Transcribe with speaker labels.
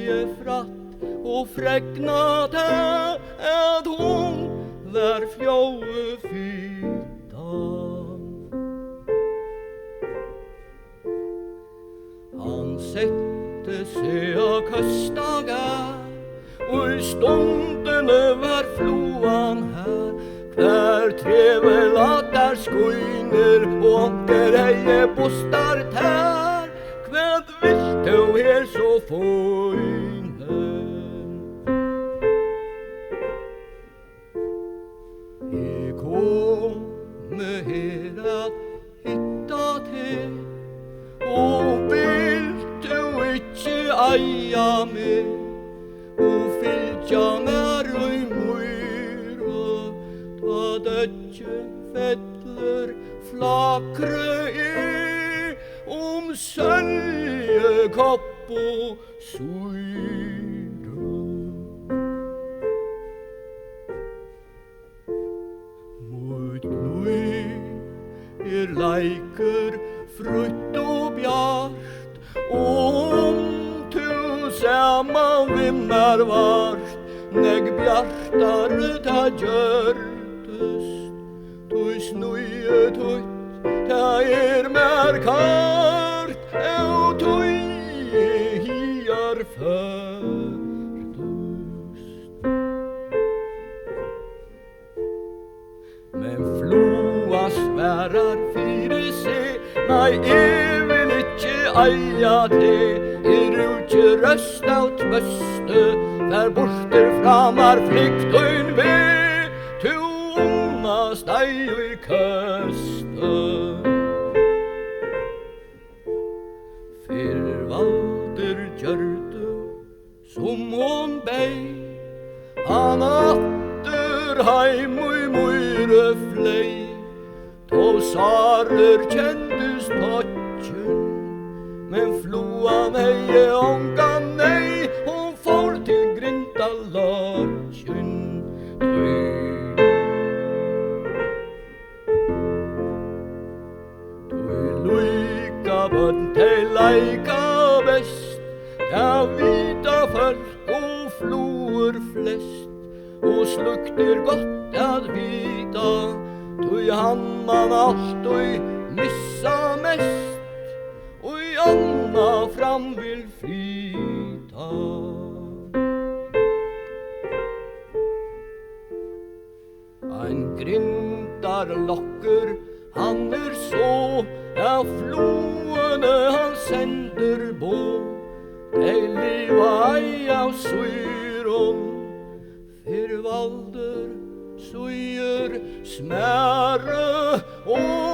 Speaker 1: eie fratt og fregna til at hon var fjaue fytan. Han sette seg av køstaga, og i stundene var floan her. Hver trevel at der skuiner, og anker heie bostar tær. Hver vilt du her så føyne? Jeg komme her at hitta til, og vilt du ikke eia meg, og fylgja mer i myra, ta dødje fettler flakre sølje kopp og syre. Mot lui leiker frutt og bjart, tu saman vimmar vart, neg bjartare ta gjørtest, tu snuie tutt, ta mer kart, og tu hiar førtust. Men floa sværar fyre seg, nei, vil ikkje eia til, ikke røst av tvøste, der borter framar flyktuin ved, tu onnast ei i køste. Valder gjørde som hon bei, han atter heim i myre flei, to sarer kjendus potjen, men floan eie ongan nei, hon får til grinta lotjen. Bønn til leika best, ta vita folk og floer flest, og slukter godt at vita, tui han man alltid missa mest, og i anna fram vil flyta. Ein grindar lokker, han så, ja floene han sender på, de liva ei av syron, for valder, suier, smære og